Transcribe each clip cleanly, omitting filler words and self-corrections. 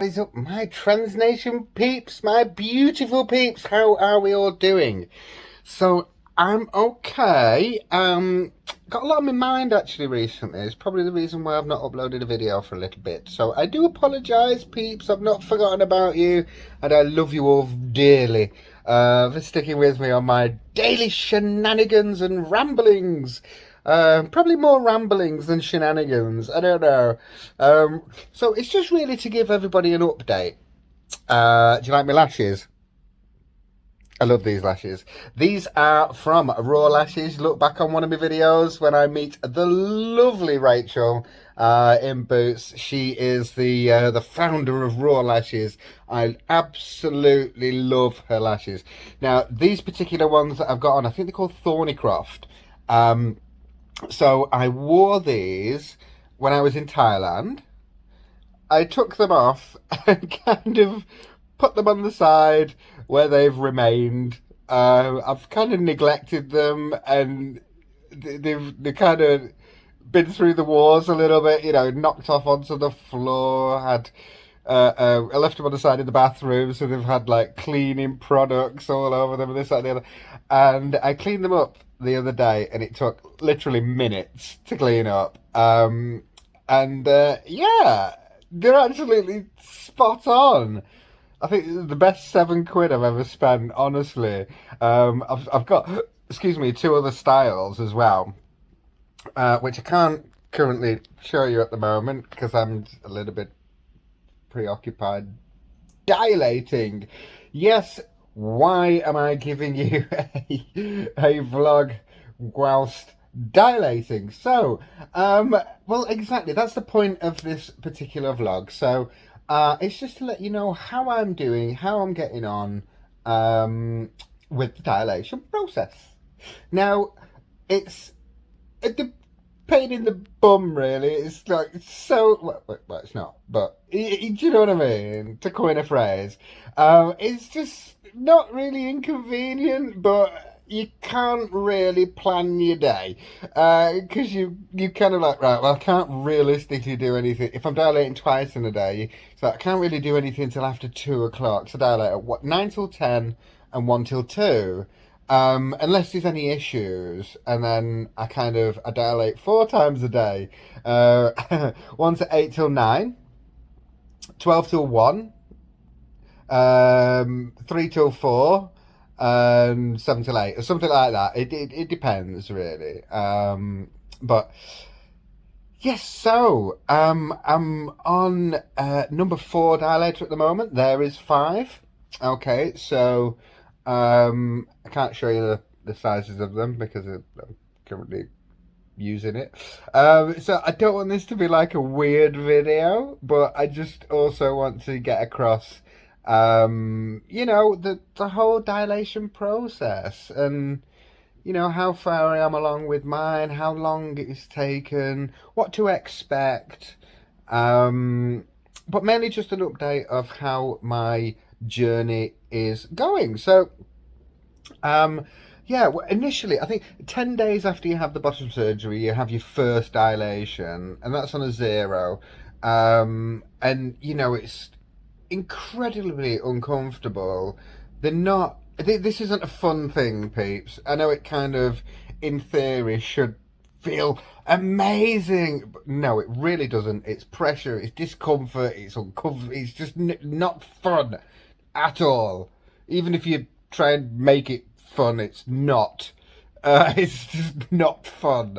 Is up, my Trans Nation peeps, my beautiful peeps? How are we all doing? So I'm okay. Got a lot on my mind actually recently. It's probably the reason why I've not uploaded a video for a little bit. So I do apologise, peeps. I've not forgotten about you, and I love you all dearly for sticking with me on my daily shenanigans and ramblings. Probably more ramblings than shenanigans. I don't know. So it's just really to give everybody an update. Do you like my lashes? I love these lashes. These are from Raw Lashes. Look back on one of my videos when I meet the lovely Rachel in Boots. She is the founder of Raw Lashes. I absolutely love her lashes. Now, these particular ones that I've got on, I think they're called Thornycroft. So I wore these when I was in Thailand. I took them off and kind of put them on the side where they've remained. I've kind of neglected them, and they've kind of been through the wars a little bit. You know, knocked off onto the floor. I left them on the side of the bathroom, so they've had like cleaning products all over them, and this, that, and the other. And I cleaned them up the other day, and it took literally minutes to clean up. Yeah, they're absolutely spot on. I think the best £7 I've ever spent, honestly. I've got, excuse me, two other styles as well, which I can't currently show you at the moment because I'm a little bit preoccupied dilating. Yes, why am I giving you a vlog whilst dilating? So, well, exactly, that's the point of this particular vlog. So, it's just to let you know how I'm doing, how I'm getting on with the dilation process. Now, it's a pain in the bum, really. It's like so. Well, it's not, but do you know what I mean? To coin a phrase, it's just not really inconvenient, but you can't really plan your day because you kind of like, right, well, I can't realistically do anything if I'm dilating twice in a day, so I can't really do anything till after 2 o'clock. So dilate at what, 9 till 10 and 1 till 2. Unless there's any issues, and then I dilate 4 times a day. Once at 8 till 9, 12 till 1, 3 till 4, and 7 till 8, or something like that. It depends really. But yes, so I'm on number 4 dilator at the moment. There is 5. Okay, so I can't show you the sizes of them because I'm currently using it. So I don't want this to be like a weird video, but I just also want to get across, you know, the whole dilation process, and you know how far I am along with mine, how long it's taken, what to expect, but mainly just an update of how my journey is going. So, yeah, well, initially, I think 10 days after you have the bottom surgery, you have your first dilation, and that's on a 0. And, you know, it's incredibly uncomfortable. They're not, this isn't a fun thing, peeps. I know it kind of, in theory, should feel amazing, but no, it really doesn't. It's pressure, it's discomfort, it's uncomfortable, it's just not fun at all. Even if you try and make it fun, it's not. It's just not fun.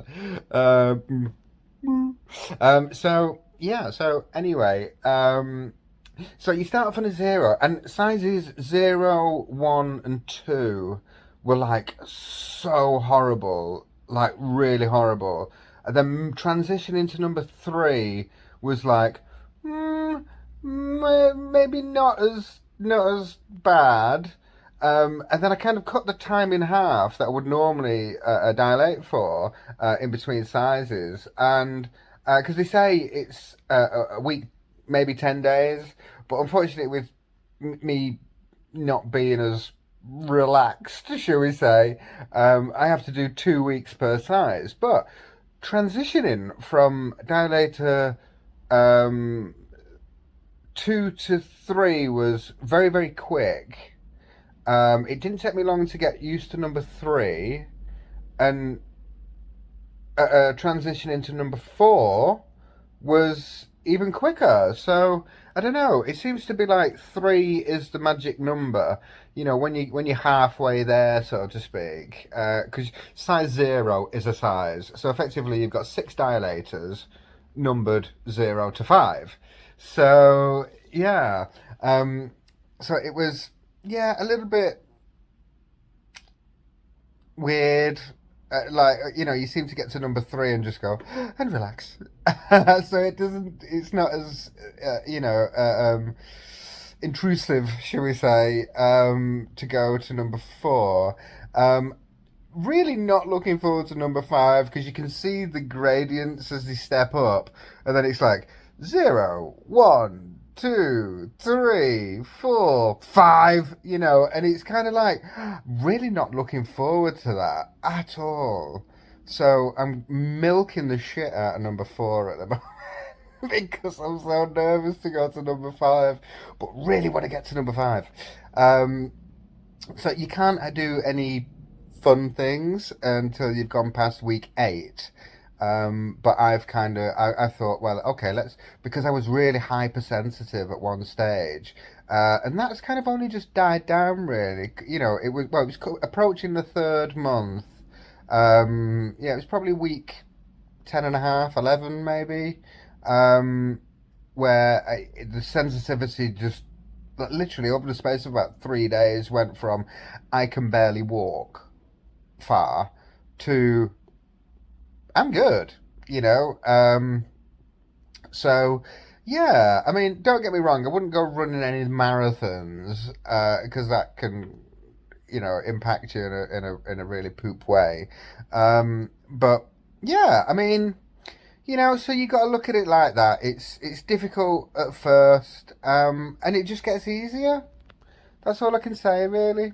So yeah. So anyway, so you start off on a 0, and sizes 0, 1, and 2 were like so horrible, like really horrible. And then transitioning to number 3 was like, maybe not as bad. And then I kind of cut the time in half that I would normally dilate for in between sizes, and because they say it's a week, maybe 10 days, but unfortunately with me not being as relaxed, shall we say, I have to do 2 weeks per size. But transitioning from dilator 2 to 3 was very, very quick. It didn't take me long to get used to number 3, and transition into number 4 was even quicker. So I don't know. It seems to be like 3 is the magic number. You know, when you're halfway there, so to speak. Because size 0 is a size. So effectively, you've got 6 dilators numbered 0 to 5. So yeah. So it was, yeah, a little bit weird. Like, you know, you seem to get to number 3 and just go and relax. So it's not as intrusive, shall we say, to go to number 4. Really not looking forward to number 5, because you can see the gradients as they step up, and then it's like 0, 1, 2, 3, 4, 5, you know, and it's kind of like really not looking forward to that at all. So I'm milking the shit out of number 4 at the moment. Because I'm so nervous to go to number 5, but really want to get to number 5. So you can't do any fun things until you've gone past week 8. But I've kind of, I thought, well, okay, because I was really hypersensitive at one stage, and that's kind of only just died down, really. You know, it was approaching the 3rd month. Yeah, it was probably week 10 and a half, 11 maybe, where the sensitivity just literally over the space of about 3 days went from I can barely walk far to I'm good, you know. So yeah, I mean, don't get me wrong, I wouldn't go running any marathons, because that can, you know, impact you in a really poop way. But yeah, I mean, you know, so you got to look at it like that. It's difficult at first, and it just gets easier. That's all I can say, really.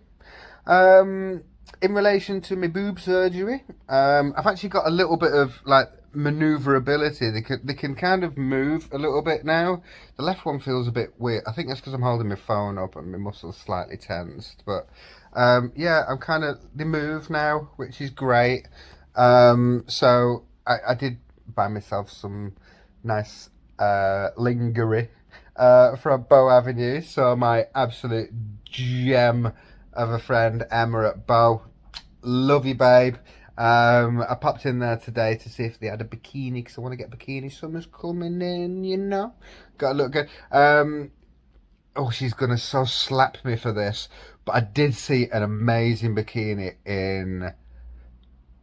In relation to my boob surgery, I've actually got a little bit of like maneuverability. They can kind of move a little bit now. The left one feels a bit weird. I think that's because I'm holding my phone up and my muscles slightly tensed. But yeah, they move now, which is great. So I did buy myself some nice lingerie from Bow Avenue. So my absolute gem of a friend, Emma at Bow. Love you, babe. I popped in there today to see if they had a bikini, because I want to get bikini. Summer's coming in, you know. Gotta look good. Oh, she's gonna so slap me for this, but I did see an amazing bikini in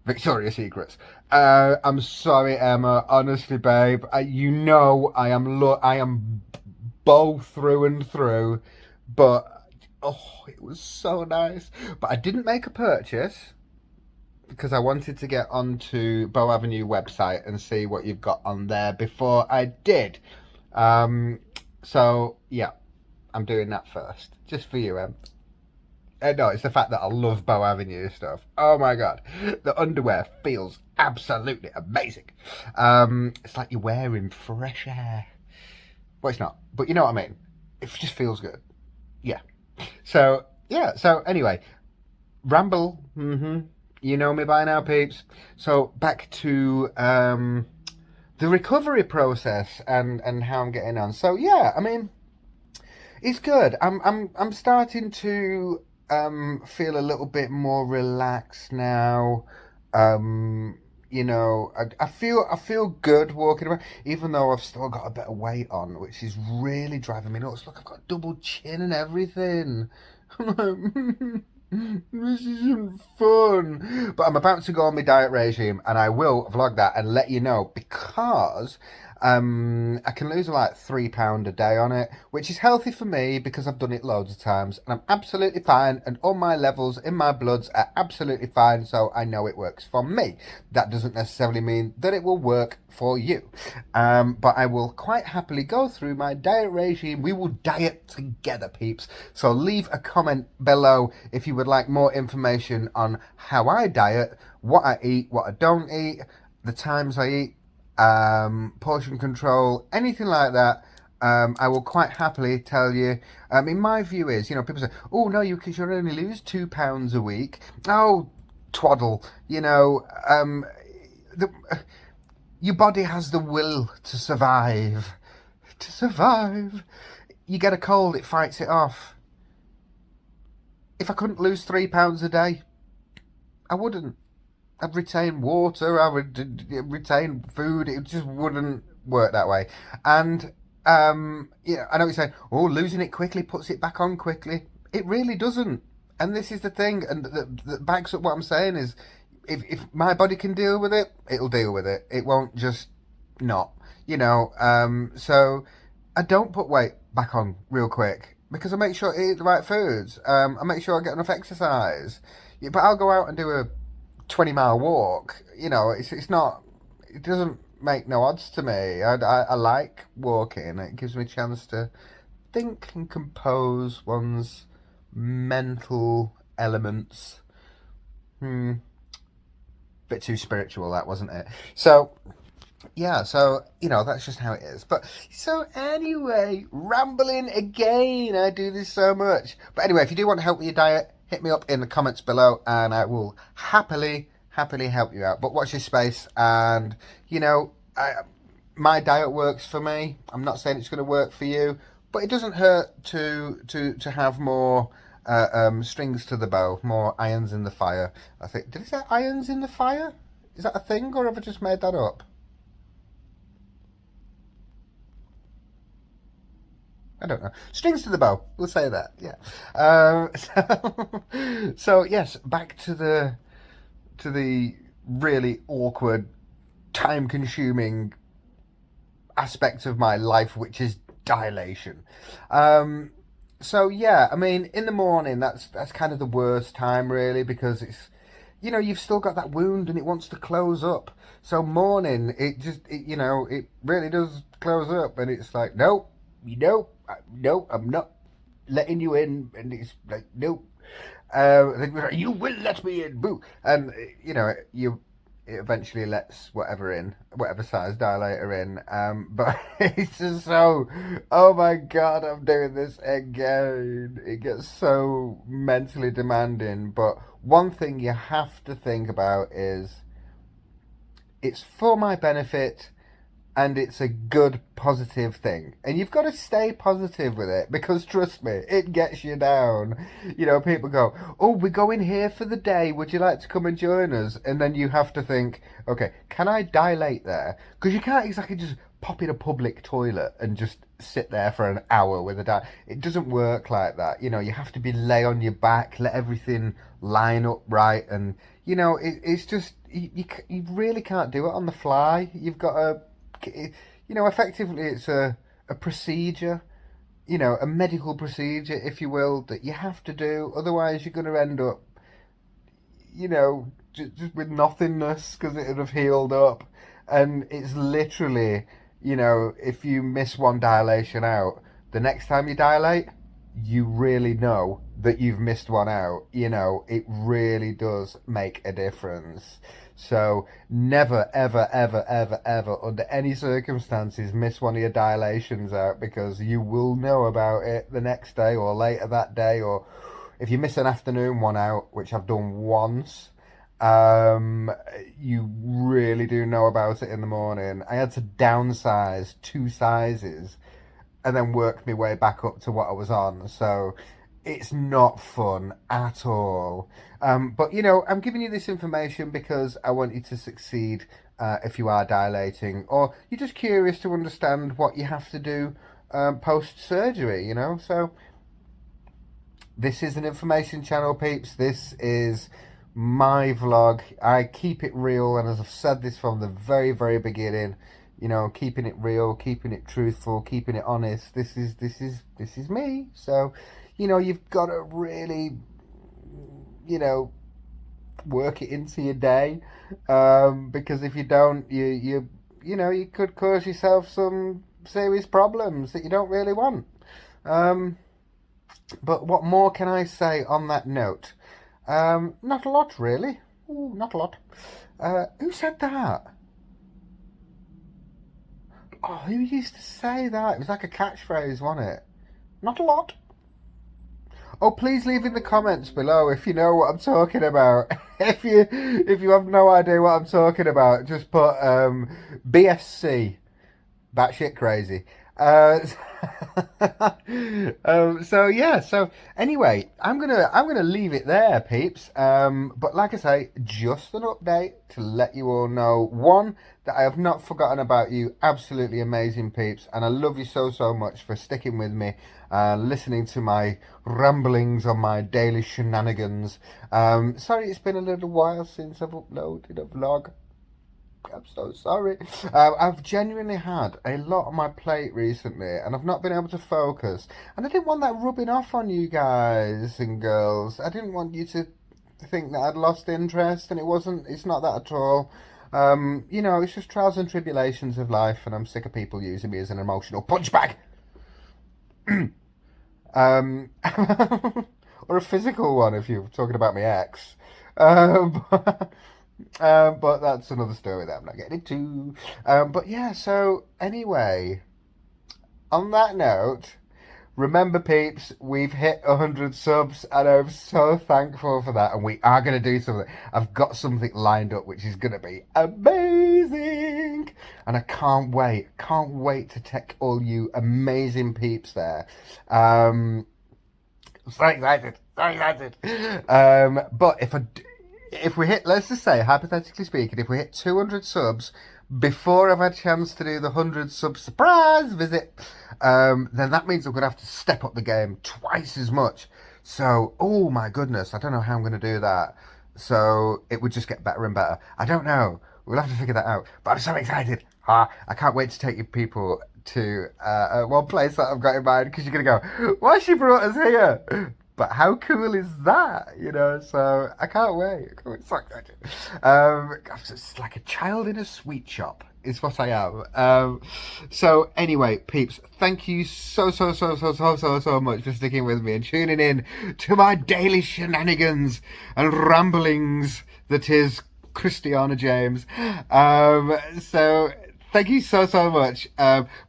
Victoria's Secrets. I'm sorry, Emma. Honestly, babe. You know I am Bow through and through, but oh, it was so nice. But I didn't make a purchase because I wanted to get onto Bow Avenue website and see what you've got on there before I did. So yeah, I'm doing that first, just for you, Em. No, it's the fact that I love Bow Avenue stuff. Oh my god, the underwear feels absolutely amazing. It's like you're wearing fresh air. Well, it's not, but you know what I mean. It just feels good. Yeah. So yeah. So anyway, ramble. You know me by now, peeps. So back to the recovery process and how I'm getting on. So yeah, I mean, it's good. I'm starting to feel a little bit more relaxed now. You know, I feel good walking around, even though I've still got a bit of weight on, which is really driving me nuts. Look, I've got a double chin and everything. I'm like, this isn't fun. But I'm about to go on my diet regime, and I will vlog that and let you know, because I can lose like £3 a day on it, which is healthy for me because I've done it loads of times and I'm absolutely fine, and all my levels in my bloods are absolutely fine, so I know it works for me. That doesn't necessarily mean that it will work for you, but I will quite happily go through my diet regime. We will diet together, peeps. So leave a comment below if you would like more information on how I diet, what I eat, what I don't eat, the times I eat, portion control, anything like that. I will quite happily tell you. In my view is, people say, "Oh no, you because you only lose £2 a week." Oh, twaddle. The, your body has the will to survive. To survive. You get a cold, it fights it off. If I couldn't lose £3 a day, I wouldn't. I'd retain water. I would retain food. It just wouldn't work that way. And I know you're saying, "Oh, losing it quickly puts it back on quickly." It really doesn't. And this is the thing, and that backs up what I'm saying is, if my body can deal with it, it'll deal with it. It won't just not. So I don't put weight back on real quick because I make sure I eat the right foods. I make sure I get enough exercise. Yeah, but I'll go out and do a 20-mile walk. It's not. It doesn't make no odds to me. I like walking. It gives me a chance to think and compose one's mental elements. Bit too spiritual, that wasn't it? So yeah, so that's just how it is. But so anyway, rambling again. I do this so much. But anyway, if you do want help with your diet, hit me up in the comments below, and I will happily help you out. But watch this space, and my diet works for me. I'm not saying it's going to work for you, but it doesn't hurt to have more strings to the bow, more irons in the fire. I think, did he say irons in the fire? Is that a thing, or have I just made that up? I don't know. Strings to the bow. We'll say that. Yeah. So yes, back to the really awkward, time-consuming aspect of my life, which is dilation. So yeah, I mean, in the morning, that's kind of the worst time, really, because it's you've still got that wound and it wants to close up. So morning, it really does close up, and it's like, nope, no, I'm not letting you in, and it's like, nope. You will let me in, boo. And it eventually lets whatever size dilator in. But it's just so, oh my god, I'm doing this again. It gets so mentally demanding. But one thing you have to think about is it's for my benefit, and it's a good, positive thing. And you've got to stay positive with it, because trust me, it gets you down. People go, "Oh, we're going here for the day. Would you like to come and join us?" And then you have to think, okay, can I dilate there? Because you can't exactly just pop in a public toilet and just sit there for an hour with a dilate. It doesn't work like that. You have to be lay on your back, let everything line up right. And, it's just, you really can't do it on the fly. You've got to, effectively it's a procedure, a medical procedure, if you will, that you have to do. Otherwise, you're going to end up, just with nothingness, because it would have healed up. And it's literally, if you miss one dilation out, the next time you dilate, you really know that you've missed one out. It really does make a difference. So never, ever, ever, ever, ever, under any circumstances, miss one of your dilations out, because you will know about it the next day or later that day. Or if you miss an afternoon one out, which I've done once, you really do know about it in the morning. I had to downsize 2 sizes and then work my way back up to what I was on. So it's not fun at all. But I'm giving you this information because I want you to succeed if you are dilating, or you're just curious to understand what you have to do post surgery. So this is an information channel, peeps. This is my vlog. I keep it real, and as I've said this from the very, very beginning, keeping it real, keeping it truthful, keeping it honest. This is me. So, you've got to really, work it into your day, because if you don't, you could cause yourself some serious problems that you don't really want. But what more can I say on that note? Not a lot, really. Ooh, not a lot. Who said that? Oh, who used to say that? It was like a catchphrase, wasn't it? Not a lot. Oh, please leave in the comments below if you know what I'm talking about. If you have no idea what I'm talking about, just put BSC, batshit crazy. Uh, so yeah. So anyway, I'm gonna leave it there, peeps. But like I say, just an update to let you all know, one, that I have not forgotten about you. Absolutely amazing, peeps, and I love you so much for sticking with me, listening to my ramblings on my daily shenanigans. Sorry, it's been a little while since I've uploaded a vlog. I'm so sorry. I've genuinely had a lot on my plate recently, and I've not been able to focus. And I didn't want that rubbing off on you guys and girls. I didn't want you to think that I'd lost interest, and it wasn't. It's not that at all. You know, it's just trials and tribulations of life, and I'm sick of people using me as an emotional punch bag. um, or a physical one if you're talking about my ex. But that's another story that I'm not getting into. But yeah, so anyway, on that note, remember, peeps, we've hit 100 subs, and I'm so thankful for that. And we are going to do something. I've got something lined up which is going to be amazing. And I can't wait. Can't wait to take all you amazing peeps there. So excited. So excited. But if we hit, let's just say, hypothetically speaking, if we hit 200 subs before I've had a chance to do the 100 sub surprise visit, then that means I'm going to have to step up the game twice as much. So, oh my goodness, I don't know how I'm going to do that. So it would just get better and better. I don't know. We'll have to figure that out. But I'm so excited. I can't wait to take you people to one place that I've got in mind, because you're going to go, why she brought us here? But how cool is that? You know, so I can't wait. It's like it's like a child in a sweet shop is what I am. So anyway, peeps, thank you so much for sticking with me and tuning in to my daily shenanigans and ramblings that is Christiana James. So thank you so much.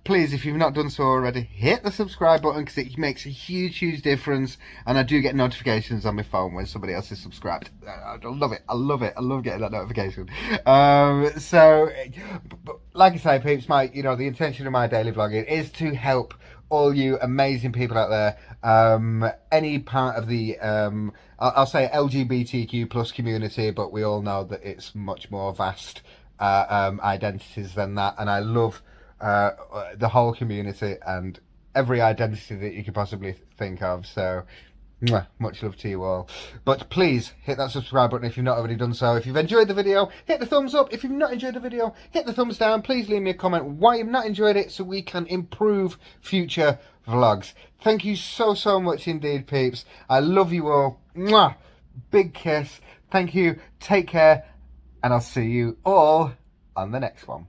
Please, if you've not done so already, hit the subscribe button, because it makes a huge difference, and I do get notifications on my phone when somebody else is subscribed. I love it. I love getting that notification. So, but like I say, peeps, the intention of my daily vlogging is to help all you amazing people out there. Any part of the I'll say LGBTQ plus community, but we all know that it's much more vast identities than that, and I love the whole community and every identity that you could possibly think of. So much love to you all. But please hit that subscribe button if you've not already done so. If you've enjoyed the video, hit the thumbs up. If you've not enjoyed the video, hit the thumbs down. Please leave me a comment why you've not enjoyed it, so we can improve future vlogs. Thank you so much indeed, peeps. I love you all. Mwah! Big kiss. Thank you. Take care. And I'll see you all on the next one.